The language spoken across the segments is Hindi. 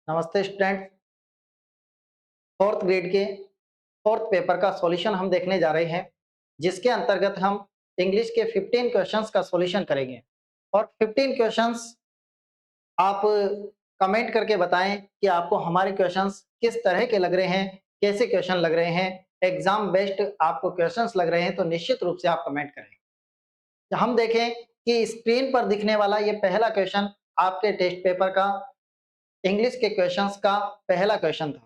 नमस्ते स्टूडेंट। फोर्थ ग्रेड के फोर्थ पेपर का सॉल्यूशन हम देखने जा रहे हैं, जिसके अंतर्गत हम इंग्लिश के 15 क्वेश्चंस का सॉल्यूशन करेंगे। और 15 क्वेश्चंस आप कमेंट करके बताएं कि आपको हमारे क्वेश्चंस किस तरह के लग रहे हैं, कैसे क्वेश्चन लग रहे हैं। एग्जाम बेस्ड आपको क्वेश्चंस लग रहे हैं तो निश्चित रूप से आप कमेंट करें। हम देखें कि स्क्रीन पर दिखने वाला ये पहला क्वेश्चन आपके टेस्ट पेपर का इंग्लिश के क्वेश्चंस का पहला क्वेश्चन था।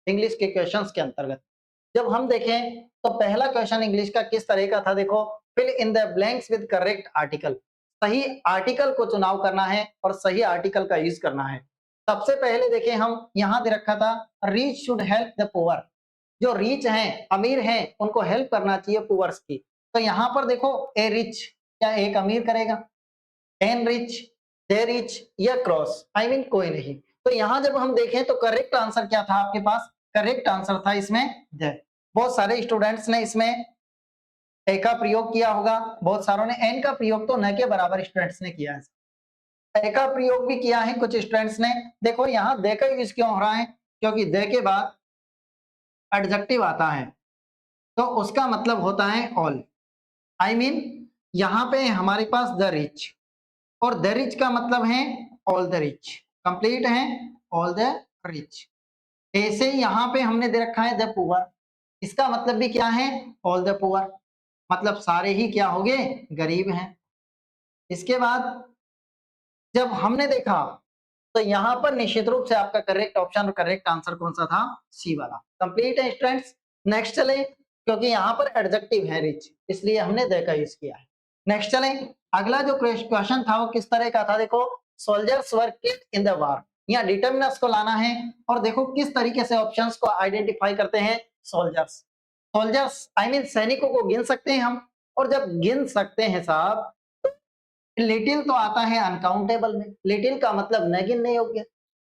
इंग्लिश के क्वेश्चंस के अंतर्गत जब हम देखें तो पहला क्वेश्चन इंग्लिश का किस तरह का था, देखो, fill in the blanks with correct article. सही आर्टिकल को चुनाव करना है और सही आर्टिकल का यूज करना है। सबसे पहले देखें, हम यहां दे रखा था rich should help the poor. जो रिच हैं, अमीर हैं, उनको हेल्प करना चाहिए पुअर्स की। तो यहां पर देखो ए रिच, क्या एक अमीर करेगा? एन रिच, दे रिच या क्रॉस, आई मीन कोई नहीं। तो यहां जब हम देखें तो करेक्ट आंसर क्या था आपके पास? करेक्ट आंसर था इसमें दे। बहुत सारे स्टूडेंट्स ने इसमें ए का प्रयोग किया होगा, बहुत सारों ने एन का प्रयोग तो न के बराबर स्टूडेंट्स ने किया है। ए का प्रयोग भी किया है कुछ स्टूडेंट्स ने। देखो यहाँ दे का यूज क्यों हो रहा है? क्योंकि दे के बाद एडजेक्टिव आता है तो उसका मतलब होता है ऑल। आई मीन यहाँ पे हमारे पास द रिच, और द रिच का मतलब है ऑल द रिच, कंप्लीट है ऑल द रिच। ऐसे ही यहाँ पे हमने दे रखा है द पुअर, इसका मतलब भी क्या है? ऑल द पुअर, मतलब सारे ही क्या हो गए? गरीब हैं। इसके बाद जब हमने देखा तो यहाँ पर निश्चित रूप से आपका करेक्ट ऑप्शन और करेक्ट आंसर कौन सा था? सी वाला। कंप्लीट है स्टूडेंट्स। नेक्स्ट चले, क्योंकि यहाँ पर एडजेक्टिव है रिच, इसलिए हमने द का यूज किया है। नेक्स्ट चले, अगला जो क्वेश्चन था वो किस तरह का था? देखो, soldiers were killed in the war. यहाँ डिटर्मिनस को लाना है और देखो किस तरीके से ऑप्शंस को आइडेंटिफाई करते हैं। सोल्जर्स, सोल्जर्स आई मीन सैनिकों को गिन सकते हैं हम, और जब गिन सकते हैं साहब, लिटिल तो आता है अनकाउंटेबल में। लिटिल का मतलब न गिनने योग्य।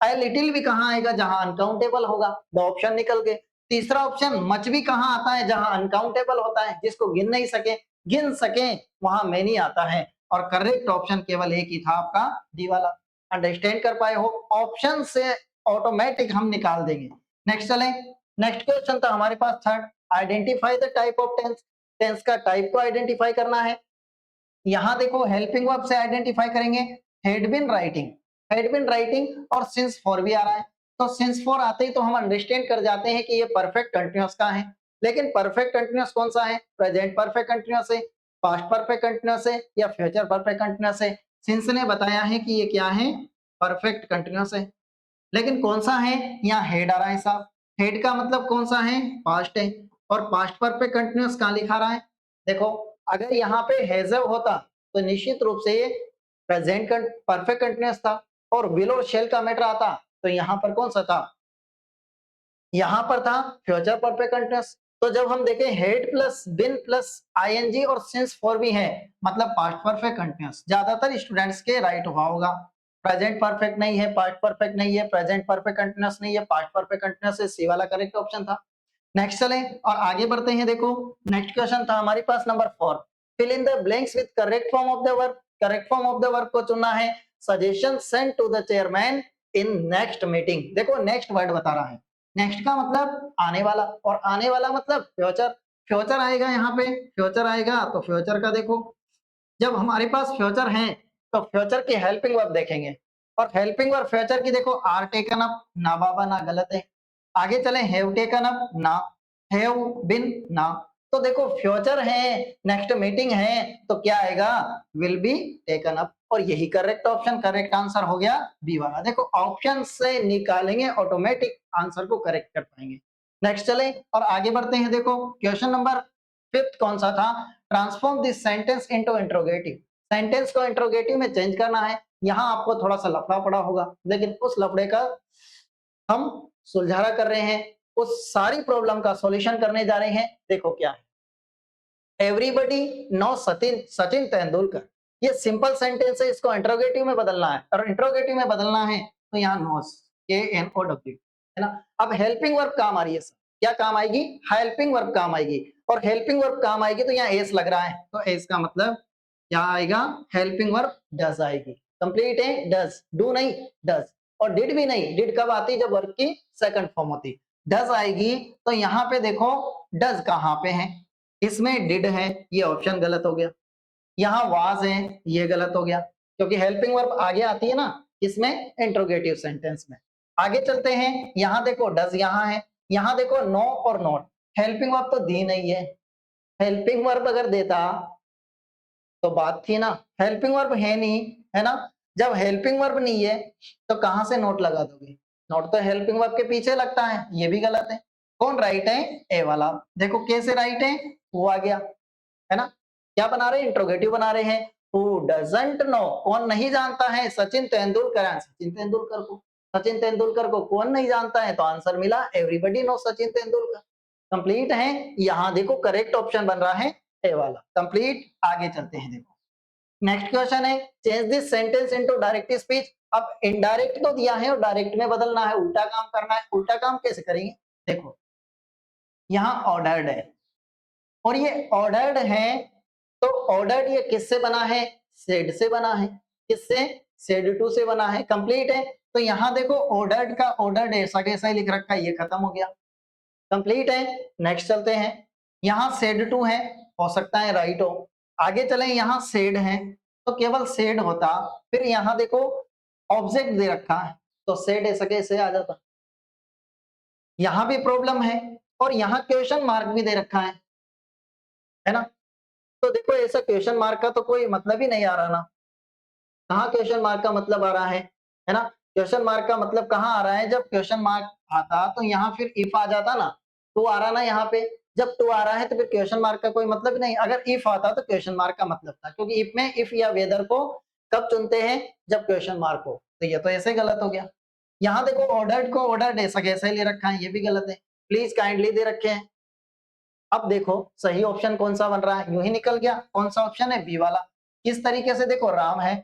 अरे लिटिल भी कहाँ आएगा? जहां अनकाउंटेबल होगा। दो ऑप्शन निकल गए। तीसरा ऑप्शन मच भी कहाँ आता है? जहां अनकाउंटेबल होता है, जिसको गिन नहीं सके, गिन सके वहां मैनी आता है। और करेक्ट ऑप्शन केवल एक ही था आपका, डी वाला। अंडरस्टैंड कर पाए हो? ऑप्शन से ऑटोमेटिक हम निकाल देंगे। नेक्स्ट चलें। नेक्स्ट क्वेश्चन था हमारे पास third, identify the type of tense. Tense का टाइप को आइडेंटिफाई करना है। यहां देखो हेल्पिंग वर्ब से आइडेंटिफाई करेंगे, had been writing, had been writing, और सिंस फॉर भी आ रहा है। तो सिंस फॉर आते ही तो हम अंडरस्टैंड कर जाते हैं कि ये परफेक्ट कंटीन्यूअस का है। लेकिन परफेक्ट कंटीन्यूअस कौन सा है? प्रेजेंट परफेक्ट कंटीन्यूअस है, पास्ट परफेक्ट कंटीन्यूअस है, या फ्यूचर परफेक्ट कंटीन्यूअस है? सिंस ने बताया है कि ये क्या है? परफेक्ट कंटीन्यूअस है। लेकिन कौन सा है? यहाँ हेड आ रहा है साहब। हेड का मतलब कौन सा है? पास्ट है। और पास्ट परफेक्ट कंटीन्यूअस कहाँ लिखा रहा है? देखो, अगर यहाँ पे हैजव होता तो निश्चित रूप से ये प्रेजेंट परफेक्ट कंटीन्यूअस था, और विल और शेल का मैटर आता तो यहाँ पर कौन सा था? यहाँ पर था फ्यूचर परफेक्ट कंटीन्यूअस। तो जब हम देखें हेड प्लस बिन प्लस आईएनजी और सिंस फॉर भी है, मतलब पास्ट परफेक्ट कंटीन्यूअस। ज्यादातर स्टूडेंट्स के राइट हुआ होगा। प्रेजेंट परफेक्ट नहीं है, पास्ट परफेक्ट नहीं है, प्रेजेंट परफेक्ट कंटीन्यूअस नहीं है, पास्ट परफेक्ट कंटीन्यूअस है। सी वाला करेक्ट ऑप्शन था। नेक्स्ट चलें और आगे बढ़ते हैं। देखो, नेक्स्ट क्वेश्चन था हमारे पास number 4, fill in the blanks with correct form of the verb. Correct form of the verb को चुनना है। Suggestion sent to the chairman in next meeting. देखो नेक्स्ट वर्ड बता रहा है। नेक्स्ट का मतलब आने वाला, और आने वाला मतलब फ्यूचर। फ्यूचर आएगा यहाँ पे, फ्यूचर आएगा तो फ्यूचर का देखो, जब हमारे पास फ्यूचर है तो फ्यूचर की हेल्पिंग वर्ब देखेंगे। और हेल्पिंग वर्ब फ्यूचर की देखो, आर टेकन अप, ना बाबा ना, गलत है। आगे चले, हैव टेकन अप ना, हैव बिन ना। तो देखो फ्यूचर है, नेक्स्ट मीटिंग है, तो क्या आएगा? Will be taken up. और यही करेक्ट ऑप्शन, करेक्ट आंसर हो गया बी वाला। देखो ऑप्शन से निकालेंगे, ऑटोमेटिक आंसर को करेक्ट कर पाएंगे। नेक्स्ट चले और आगे बढ़ते हैं। देखो क्वेश्चन नंबर 5 कौन सा था? Transform this sentence into interrogative. Sentence को इंट्रोगेटिव में चेंज करना है। यहाँ आपको थोड़ा सा लफड़ा पड़ा होगा, लेकिन उस लफड़े का हम सुलझाना कर रहे हैं, उस सारी प्रॉब्लम का सॉल्यूशन करने जा रहे हैं। देखो क्या है, एवरीबॉडी नो सचिन सचिन तेंदुलकर। ये सिंपल सेंटेंस है, इसको इंट्रोगेटिव में बदलना है, और इंट्रोगेटिव में बदलना है तो यहाँ नोस, KNOW, है ना। अब हेल्पिंग वर्ब काम आ रही है सर, क्या काम आएगी? हेल्पिंग वर्ब काम आएगी। और हेल्पिंग वर्ब काम आएगी तो यहाँ एस लग रहा है, तो एस का मतलब क्या आएगा? हेल्पिंग वर्ब डज आएगी। कंप्लीट है, डज, डू नहीं, डज। और डिड भी नहीं, डिड कब आती जब वर्ब की सेकंड फॉर्म होती। डज आएगी तो यहाँ पे देखो डज कहाँ पे है, इसमें डिड है, ये ऑप्शन गलत हो गया। यहाँ वाज है, ये गलत हो गया, क्योंकि हेल्पिंग वर्ब आगे आती है ना इसमें इंट्रोगेटिव सेंटेंस में। आगे चलते हैं, यहाँ देखो डज यहाँ है, यहाँ देखो नो और नॉट, हेल्पिंग वर्ब तो दी नहीं है। हेल्पिंग वर्ब अगर देता तो बात थी ना, हेल्पिंग वर्ब है नहीं, है ना। जब हेल्पिंग वर्ब नहीं है तो कहां से नोट लगा दोगे, नोट तो हेल्पिंग वर्ब के पीछे लगता है, ये भी गलत है। कौन राइट है, ए वाला। देखो कैसे राइट है, वो आ गया, है ना। क्या बना रहे हैं, इंट्रोगेटिव बना रहे हैं। हु डजंट नो, कौन नहीं जानता है सचिन तेंदुलकर, सचिन तेंदुलकर को, सचिन तेंदुलकर को कौन नहीं जानता है, तो आंसर मिला everybody know Sachin Tendulkar. Complete है। यहाँ देखो करेक्ट ऑप्शन बन रहा है ए वाला, कंप्लीट। आगे चलते हैं, देखो नेक्स्ट क्वेश्चन है change this sentence into direct speech. अब इनडायरेक्ट तो दिया है और डायरेक्ट में बदलना है, उल्टा काम करना है। उल्टा काम कैसे करेंगे, देखो यहाँ ऑर्डर्ड है और ये ऑर्डर्ड है, तो ऑर्डर्ड ये किससे बना है, सेड से बना है। किससे, सेड टू से बना है। कंप्लीट है। तो यहाँ देखो ऑर्डर्ड का ऑर्डर्ड ऐसा कैसा ही लिख रखा है, ये खत्म हो गया। कंप्लीट है। नेक्स्ट चलते हैं, यहाँ सेड टू है, हो सकता है राइट हो। आगे चले, यहाँ सेड है तो केवल सेड होता, फिर यहाँ देखो ऑब्जेक्ट दे रखा है तो सेड ऐसा कैसे आ जाता। यहाँ भी प्रॉब्लम है और यहाँ क्वेश्चन मार्क भी दे रखा है ना। तो देखो ऐसा क्वेश्चन मार्क का तो कोई मतलब ही नहीं आ रहा ना। कहाँ क्वेश्चन मार्क का मतलब आ रहा है ना। क्वेश्चन मार्क का मतलब कहाँ आ रहा है, जब क्वेश्चन मार्क आता तो यहाँ फिर इफ आ जाता ना, टू आ रहा ना यहाँ पे। जब टू आ रहा है तो फिर क्वेश्चन मार्क का कोई मतलब ही नहीं। अगर इफ आता तो क्वेश्चन मार्क का मतलब था, क्योंकि इफ में इफ या वेदर को कब चुनते हैं, जब क्वेश्चन मार्क हो। तो ये तो ऐसे गलत हो गया। यहाँ देखो ऑर्डर्ड को ऑर्डर्ड ऐसा कैसे ले रखा है, ये भी गलत है। प्लीज काइंडली दे रखे हैं। अब देखो सही ऑप्शन कौन सा बन रहा है, यूं ही निकल गया। कौन सा ऑप्शन है, बी वाला। किस तरीके से, देखो राम है,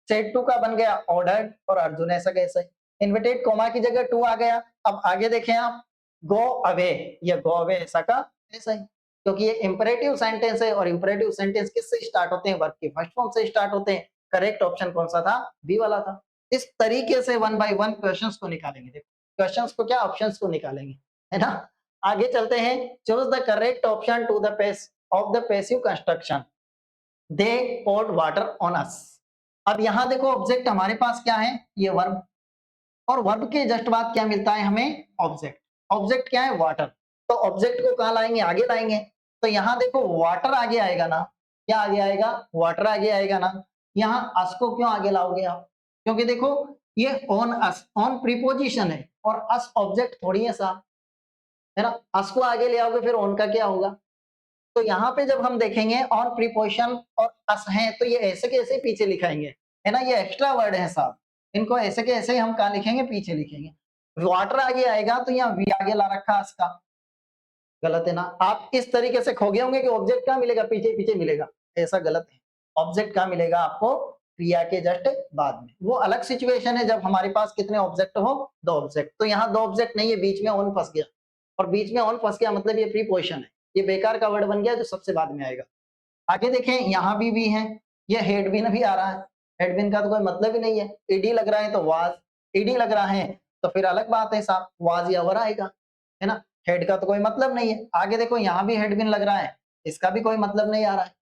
सेट टू का बन गया ऑर्डर्ड, और अर्जुन ऐसा कैसे, इन्वर्टेड कोमा की जगह टू आ गया। अब आगे देखें आप, गो अवे, ये गो अवे ऐसा का ऐसा ही, क्योंकि ये इंपरेटिव सेंटेंस है और इंपरेटिव सेंटेंस किससे स्टार्ट होते हैं, वर्ब की फर्स्ट फॉर्म से स्टार्ट होते हैं। करेक्ट ऑप्शन कौन सा था, बी वाला था। इस तरीके से वन बाय वन क्वेश्चंस को निकालेंगे। देखो क्वेश्चंस को क्या, ऑप्शंस को निकालेंगे, है ना। आगे चलते हैं, choose the correct option to the pace of the passive construction, they poured water on us. अब यहां देखो ऑब्जेक्ट हमारे पास क्या है, ये वर्ब, और वर्ब के जस्ट बाद क्या मिलता है हमें, ऑब्जेक्ट। ऑब्जेक्ट क्या है, वाटर। तो ऑब्जेक्ट को कहां लाएंगे, आगे लाएंगे। तो यहां देखो वाटर आगे आएगा ना, क्या आगे आएगा, वाटर आगे आएगा ना। यहाँ अस को क्यों आगे लाओगे आप, क्योंकि देखो ये ऑन अस, ऑन प्रीपोजिशन है और अस ऑब्जेक्ट थोड़ी है साहब, है ना। अस को आगे ले आओगे फिर ऑन का क्या होगा। तो यहाँ पे जब हम देखेंगे ऑन प्रीपोजिशन और अस हैं, तो ये ऐसे के ऐसे पीछे लिखाएंगे, है ना। ये एक्स्ट्रा वर्ड है साहब, इनको ऐसे के ऐसे हम कहा लिखेंगे, पीछे लिखेंगे। वाटर आगे आएगा तो यहाँ वी आगे ला रखा अस का, गलत है ना। आप इस तरीके से खो गए होंगे कि ऑब्जेक्ट कहाँ मिलेगा, पीछे पीछे मिलेगा, ऐसा गलत है। ऑब्जेक्ट कहाँ मिलेगा आपको, क्रिया के जस्ट बाद में। वो अलग सिचुएशन है जब हमारे पास कितने ऑब्जेक्ट हो, दो ऑब्जेक्ट। तो यहाँ दो ऑब्जेक्ट नहीं है, बीच में ऑन फंस गया, और बीच में ऑन फंस गया मतलब ये प्रीपोजिशन है, ये बेकार का वर्ड बन गया जो सबसे बाद में आएगा। आगे देखें, यहाँ भी है, ये हेडबिन भी आ रहा है। हेडबिन का तो कोई मतलब ही नहीं है, ईडी लग रहा है तो वाज, ईडी लग रहा है तो फिर अलग बात है साहब, वाज या वर आएगा, है ना। हेड का तो कोई मतलब नहीं है। आगे देखो यहाँ भी हेडबिन लग रहा है, इसका भी कोई मतलब नहीं आ रहा है।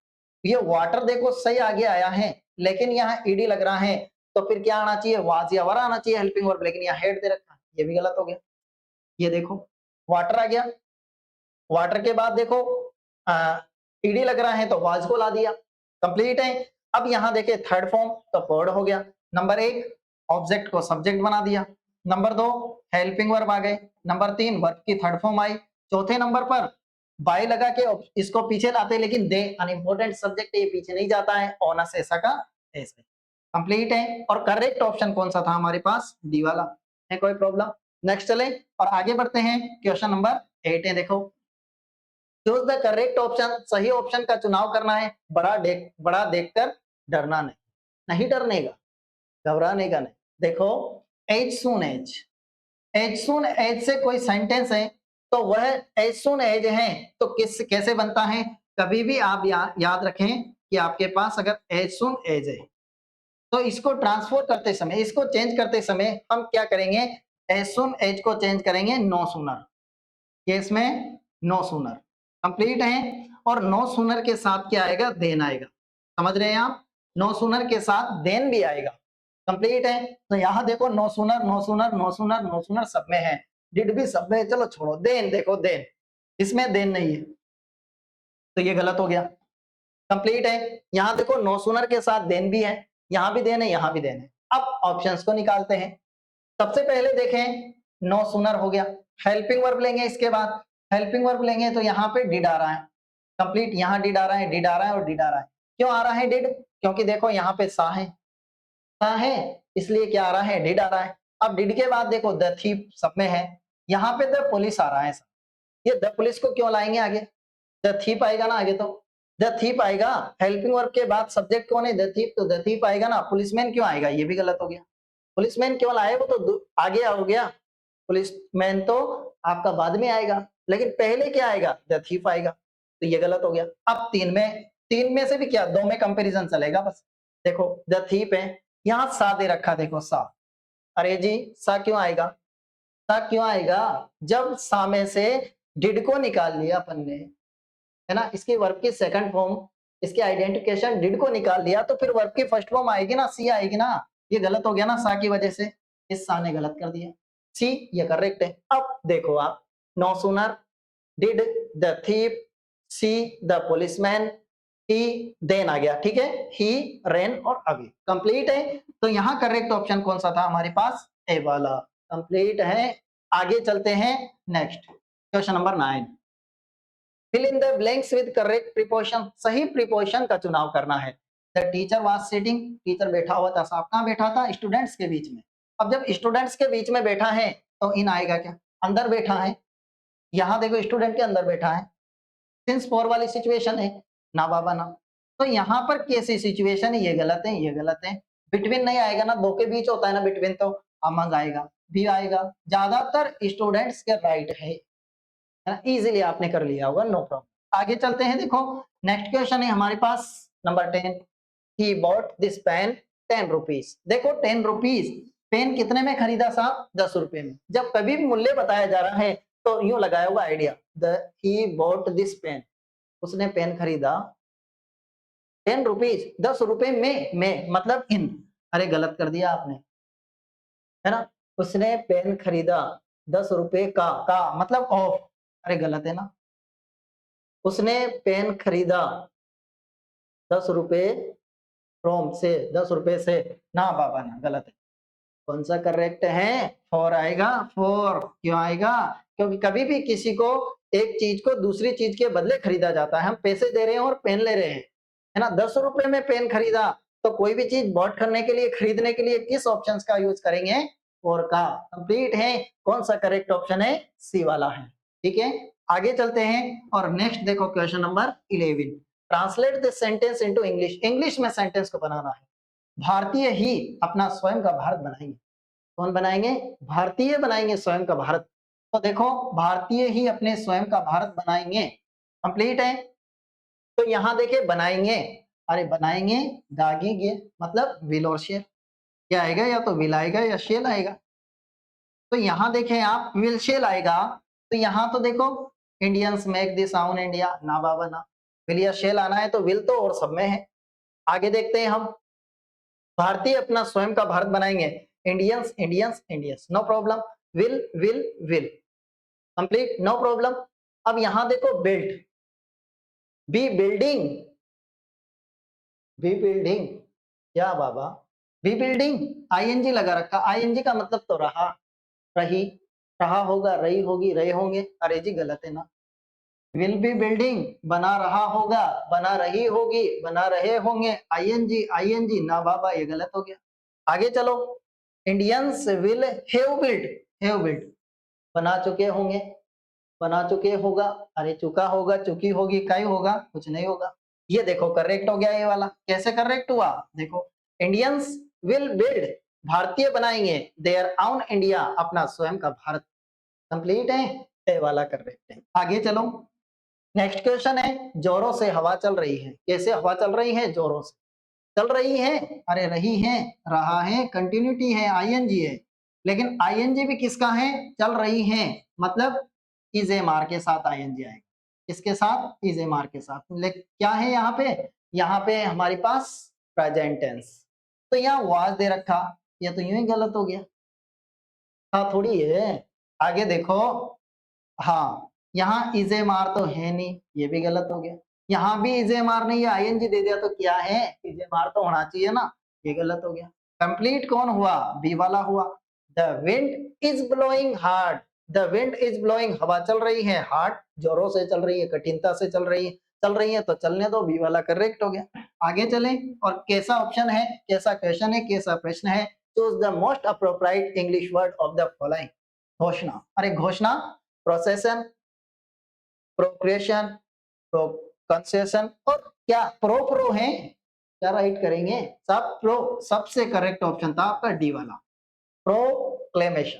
ये वाटर देखो सही आगे आया है, लेकिन यहाँ ईडी लग रहा है, तो फिर क्या आना चाहिए, वाज या वर आना चाहिए हेल्पिंग वर्ब, लेकिन यहाँ हेड दे रखा है, ये भी गलत हो गया। ये देखो वाटर आ गया, वाटर के बाद देखो ईडी लग रहा है तो वाज को ला दिया, कंप्लीट है। अब यहाँ देखे थर्ड फॉर्म तो पर्ड हो गया। नंबर एक, ऑब्जेक्ट को सब्जेक्ट बना दिया। नंबर दो, हेल्पिंग वर्ब आ गए। नंबर तीन, वर्ब की थर्ड फॉर्म आई। चौथे नंबर पर बाय लगा के इसको पीछे लाते, लेकिन दे अनइम्पोर्टेंट सब्जेक्ट, ये पीछे नहीं जाता है, ऑनस ऐसा का ऐसे, कंप्लीट है। और करेक्ट ऑप्शन कौन सा था हमारे पास, डी वाला है। कोई प्रॉब्लम, नेक्स्ट चले और आगे बढ़ते हैं। क्वेश्चन नंबर 8 है, देखो चूज द करेक्ट ऑप्शन, सही ऑप्शन का चुनाव करना है। बड़ा देखकर डरना नहीं, नहीं डरने का, घबराने का नहीं। देखो एज सून एज से कोई सेंटेंस है तो वह एज सून एज है, तो किस कैसे बनता है। कभी भी आप याद रखें कि आपके पास अगर एज सून एज है तो इसको ट्रांसफर करते समय, इसको चेंज करते समय हम क्या करेंगे, एज सुन एज को चेंज करेंगे नो सूनर, केस में नो सूनर कंप्लीट है, और नो सूनर के साथ क्या आएगा, देन आएगा। समझ रहे हैं आप, नो सूनर के साथ देन भी आएगा, कंप्लीट है। तो यहां देखो no sooner no sooner no sooner no sooner सब में है, डिड भी सब में है, चलो छोड़ो, देन देखो देन, इसमें देन नहीं है तो ये गलत हो गया, कंप्लीट है। यहां देखो नो सूनर के साथ देन भी है, यहां भी देन है, यहां भी देन है। अब ऑप्शंस को निकालते हैं। सबसे पहले देखें, नो सूनर हो गया, हेल्पिंग वर्ब लेंगे, इसके बाद हेल्पिंग वर्ब लेंगे तो यहाँ पे डिड आ रहा है, कंप्लीट, यहाँ डिड आ रहा है, डिड आ रहा है और डिड आ रहा है। क्यों आ रहा है डिड, क्योंकि देखो यहाँ पे सा है, सा है, इसलिए क्या आ रहा है, डिड आ रहा है। अब डिड के बाद देखो द थीप सब में है, यहाँ पे द पुलिस आ रहा है, ये द पुलिस को क्यों लाएंगे आगे, द थीप आएगा ना आगे, तो द थीप आएगा, हेल्पिंग वर्ब के बाद सब्जेक्ट कौन है, द थीप, तो द थीप आएगा ना, पुलिसमैन क्यों आएगा, ये भी गलत हो गया। पुलिसमैन केवल आए वो तो आगे हो गया, पुलिसमैन तो आपका बाद में आएगा, लेकिन पहले क्या आएगा, द थीफ आएगा, तो ये गलत हो गया। अब तीन में से भी क्या, दो में कंपैरिजन चलेगा बस। देखो द थीफ है, यहाँ सा दे रखा, देखो सा, अरे जी सा क्यों आएगा, सा क्यों आएगा, जब सा में से डिड को निकाल लिया अपन ने, है ना, इसकी वर्ब की सेकंड फॉर्म, इसके आइडेंटिफिकेशन डिड को निकाल दिया, तो फिर वर्ब की फर्स्ट फॉर्म आएगी ना, सी आएगी ना। ये गलत हो गया ना सा की वजह से, इस सा ने गलत कर दिया, सी ये करेक्ट है। अब देखो आप, no sooner, did, the thief, see the policeman, he then आ गया, ठीक है, ही, रेन और अभी, कंप्लीट है। तो यहाँ करेक्ट ऑप्शन कौन सा था हमारे पास, ए वाला, कंप्लीट है। आगे चलते हैं, next question number 9, fill in the blanks with correct preposition, सही प्रीपोजिशन का चुनाव करना है। The teacher was sitting, teacher बैठा हुआ था, साहब कहाँ बैठा था, स्टूडेंट्स के बीच में। अब जब स्टूडेंट्स के बीच में बैठा है तो इन आएगा क्या, अंदर बैठा है, यहाँ देखो स्टूडेंट के अंदर बैठा है, सिंस फोर वाली सिचुएशन है, ना बाबा ना, तो यहाँ पर कैसी सिचुएशन है, ये गलत है, ये गलत है। बिटवीन नहीं आएगा ना, दो के बीच होता है ना बिटवीन, तो अमंग आएगा, भी आएगा, ज्यादातर स्टूडेंट्स के राइट है ना, इजीली आपने कर लिया होगा, नो प्रॉब्लम। आगे चलते हैं, देखो नेक्स्ट क्वेश्चन है हमारे पास number 10, he bought this pen 10 rupees. देखो 10 रुपीज, पेन कितने में खरीदा साहब, 10 रुपए में। जब कभी भी मूल्य बताया जा रहा है तो यूं लगाया होगा idea, the he bought this pen, उसने पेन खरीदा 10 रुपीज, 10 रुपए में मतलब इन, अरे गलत कर दिया आपने, है ना, उसने पेन खरीदा 10 रुपए का मतलब ऑफ, अरे गलत है ना, उसने पेन खरीदा 10 रुपए फ्रॉम से, 10 रुपए से, ना बाबा ना, गलत है। कौन सा करेक्ट है, फोर आएगा, फोर क्यों आएगा, क्योंकि कभी भी किसी को एक चीज को दूसरी चीज के बदले खरीदा जाता है, हम पैसे दे रहे हैं और पेन ले रहे हैं, है ना, 10 रुपए में पेन खरीदा, तो कोई भी चीज बॉट करने के लिए, खरीदने के लिए किस ऑप्शन का यूज करेंगे, फोर का, कंप्लीट है। कौन सा करेक्ट ऑप्शन है, सी वाला है, ठीक है। आगे चलते हैं और नेक्स्ट देखो question number 11, translate this sentence into English, English में सेंटेंस को बनाना है। भारतीय ही अपना स्वयं का भारत बनाएंगे, कौन बनाएंगे, भारतीय बनाएंगे स्वयं का भारत। तो देखो भारतीय ही अपने स्वयं का भारत बनाएंगे, कंप्लीट है। तो यहां देखे बनाएंगे, अरे बनाएंगे, दागेंगे मतलब विल और शेल, क्या आएगा, या तो विल आएगा या शेल आएगा। तो यहां देखें आप, विल शेल आएगा, तो यहां तो देखो इंडियंस मेक दिस आउन इंडिया, ना बाबा ना, विल या शेल आना है तो विल तो और सब में है। आगे देखते हैं हम, भारतीय अपना स्वयं का भारत बनाएंगे, Indians Indians Indians, no problem, will will will, complete, no problem. अब यहां देखो build, be building, be building, क्या बाबा, बी बिल्डिंग, आईएनजी लगा रखा, आईएनजी का मतलब तो रहा, रही, रहा होगा, रही होगी, रहे होंगे, अरे जी गलत है ना, विल बी बिल्डिंग, बना रहा होगा, बना रही होगी, बना रहे होंगे, आईएनजी आईएनजी, ना बाबा ये गलत हो गया। आगे चलो, Indians will have build, have build, बना चुके होंगे, बना चुके होगा, अरे चुका होगा, चुकी होगी, कई होगा, कुछ नहीं होगा। ये देखो करेक्ट हो गया ये वाला, कैसे करेक्ट हुआ, देखो इंडियंस विल बिल्ड, भारतीय बनाएंगे देयर ओन इंडिया, अपना स्वयं का भारत, कंप्लीट है, ये वाला करेक्ट है। आगे चलो, नेक्स्ट क्वेश्चन है, जोरों से हवा चल रही है, कैसे हवा चल रही है, जोरों से। चल रही है, अरे रही है, रहा है, कंटिन्यूटी है, आईएनजी है। लेकिन आईएनजी भी किसका है? चल रही है, मतलब इज एम आर के साथ आईएनजी आएगा। किसके साथ? इज एम आर के साथ। लेकिन क्या है यहाँ पे? यहाँ पे हमारे पास प्रेजेंट टेंस। तो यहाँ वाज दे रखा, ये तो यूं ही गलत हो गया। हाँ थोड़ी है, आगे देखो। हाँ, यहाँ इज एम आर तो है नहीं, ये भी गलत हो गया। यहाँ भी इज एम आर नहीं है, आईएनजी दे दिया, तो क्या है? इज एम आर तो होना चाहिए ना, ये गलत हो गया। कंप्लीट कौन हुआ? बी वाला हुआ। The wind is blowing hard, the wind is blowing, हवा चल रही है, हार्ड जोरों से चल रही है, कठिनता से चल रही है तो चलने दो, बी वाला करेक्ट हो गया। आगे चले, और कैसा ऑप्शन है, कैसा क्वेश्चन है, कैसा प्रश्न है? Choose the most appropriate English word of the following. घोषणा, अरे घोषणा, प्रोसेशन, प्रोक्रिएशन, कंसेशन, और क्या प्रो है? क्या राइट करेंगे? सब प्रो, सबसे करेक्ट ऑप्शन था आपका डी वाला, प्रोक्लेमेशन।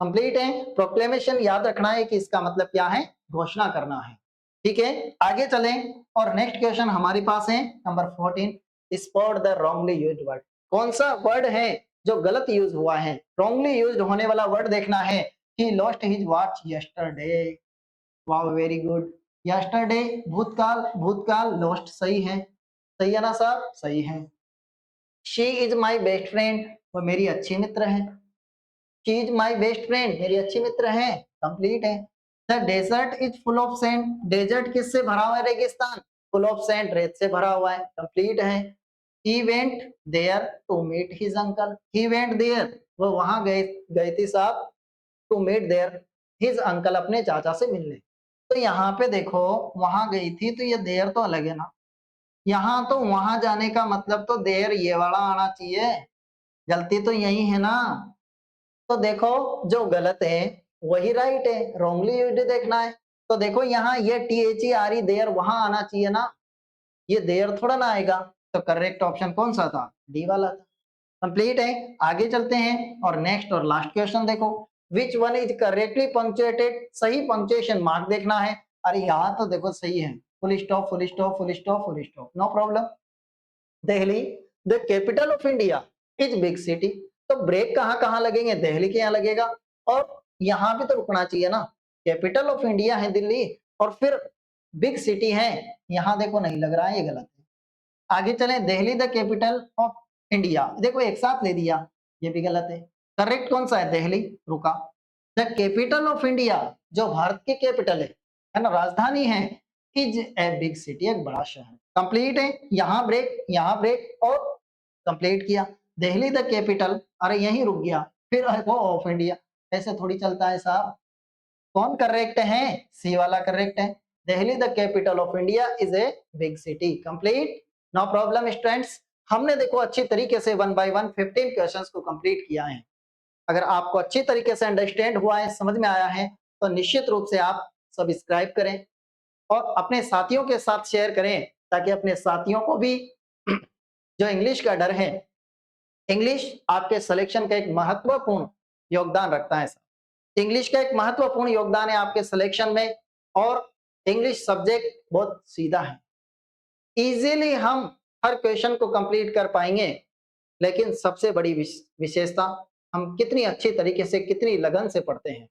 कंप्लीट है। प्रोक्लेमेशन याद रखना है कि इसका मतलब क्या है? घोषणा करना है। ठीक है, आगे चलें, और नेक्स्ट क्वेश्चन हमारे पास है number 14। Spot the wrongly used word. कौन सा वर्ड है जो गलत यूज हुआ है? रॉन्गली यूज्ड होने वाला वर्ड देखना है। He lost his watch yesterday. Wow, very good. Yesterday भूतकाल, भूतकाल लॉस्ट सही है, सही है ना साहब? सही है। She is my best friend, वो मेरी अच्छी मित्र है। She is my best friend, मेरी अच्छी मित्र है, कंप्लीट है। The desert is full of sand, desert किससे भरा हुआ है? रेगिस्तान। फुल ऑफ सैंड, रेत से भरा हुआ है, कंप्लीट है। He went there to meet his uncle, he went there, वो वहां गए गए थी साहब, to meet there his uncle, अपने चाचा से मिलने। तो यहाँ पे देखो, वहां गई थी तो ये देयर तो अलग है ना, यहाँ तो वहां जाने का मतलब तो देयर ये वाला आना चाहिए, गलती तो यही है ना। तो देखो, जो गलत है वही राइट है, रॉन्गली यूज्ड देखना है। तो देखो यहाँ ये THERE देयर वहां आना चाहिए ना, ये देयर थोड़ा ना आएगा। तो करेक्ट ऑप्शन कौन सा था? डी वाला था। कंप्लीट है। आगे चलते हैं, और नेक्स्ट और लास्ट क्वेश्चन देखो। Which one is correctly punctuated, सही पंक्चुएशन मार्क देखना है। अरे यहाँ तो देखो सही है, full stop, full stop, full stop, full stop, no problem. Delhi the capital of India is big city. तो ब्रेक कहाँ कहाँ लगेंगे? दिल्ली के यहाँ लगेगा, और यहाँ भी तो रुकना चाहिए ना। कैपिटल ऑफ इंडिया है दिल्ली, और फिर बिग सिटी है, यहाँ देखो नहीं लग रहा है, ये गलत है। आगे चलें, Delhi the capital of India, देखो एक साथ ले दिया, ये भी गलत है। करेक्ट कौन सा है? दिल्ली, रुका। द कैपिटल ऑफ इंडिया, जो भारत की कैपिटल है ना, राजधानी है, इज ए बिग सिटी, एक बड़ा शहर। कंप्लीट है, यहाँ ब्रेक, यहाँ ब्रेक, और कंप्लीट किया। दिल्ली द कैपिटल, अरे यहीं रुक गया, फिर वो ऑफ इंडिया, ऐसे थोड़ी चलता है साहब। कौन करेक्ट है? सी वाला करेक्ट है। Delhi the capital of India is a big city, complete, no problem students. हमने देखो अच्छी तरीके से 1 बाय 1 15 क्वेश्चंस को कंप्लीट किया है। अगर आपको अच्छी तरीके से अंडरस्टैंड हुआ है, समझ में आया है, तो निश्चित रूप से आप सब्सक्राइब करें और अपने साथियों के साथ शेयर करें, ताकि अपने साथियों को भी जो इंग्लिश का डर है, इंग्लिश आपके सिलेक्शन का एक महत्वपूर्ण योगदान रखता है। इंग्लिश का एक महत्वपूर्ण योगदान है आपके सिलेक्शन में, और इंग्लिश सब्जेक्ट बहुत सीधा है, इजीली हम हर क्वेश्चन को कंप्लीट कर पाएंगे। लेकिन सबसे बड़ी विशेषता, हम कितनी अच्छी तरीके से, कितनी लगन से पढ़ते हैं,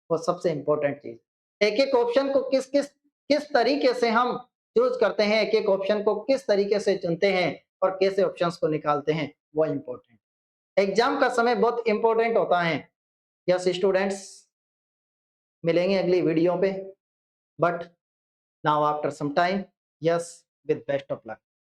वो सबसे इंपॉर्टेंट चीज। एक एक ऑप्शन को किस तरीके से हम चूज करते हैं, एक एक ऑप्शन को किस तरीके से चुनते हैं, और कैसे ऑप्शंस को निकालते हैं, वो इम्पोर्टेंट। एग्जाम का समय बहुत इंपॉर्टेंट होता है। यस स्टूडेंट्स, मिलेंगे अगली वीडियो पे, but now after some time, yes, with best of luck.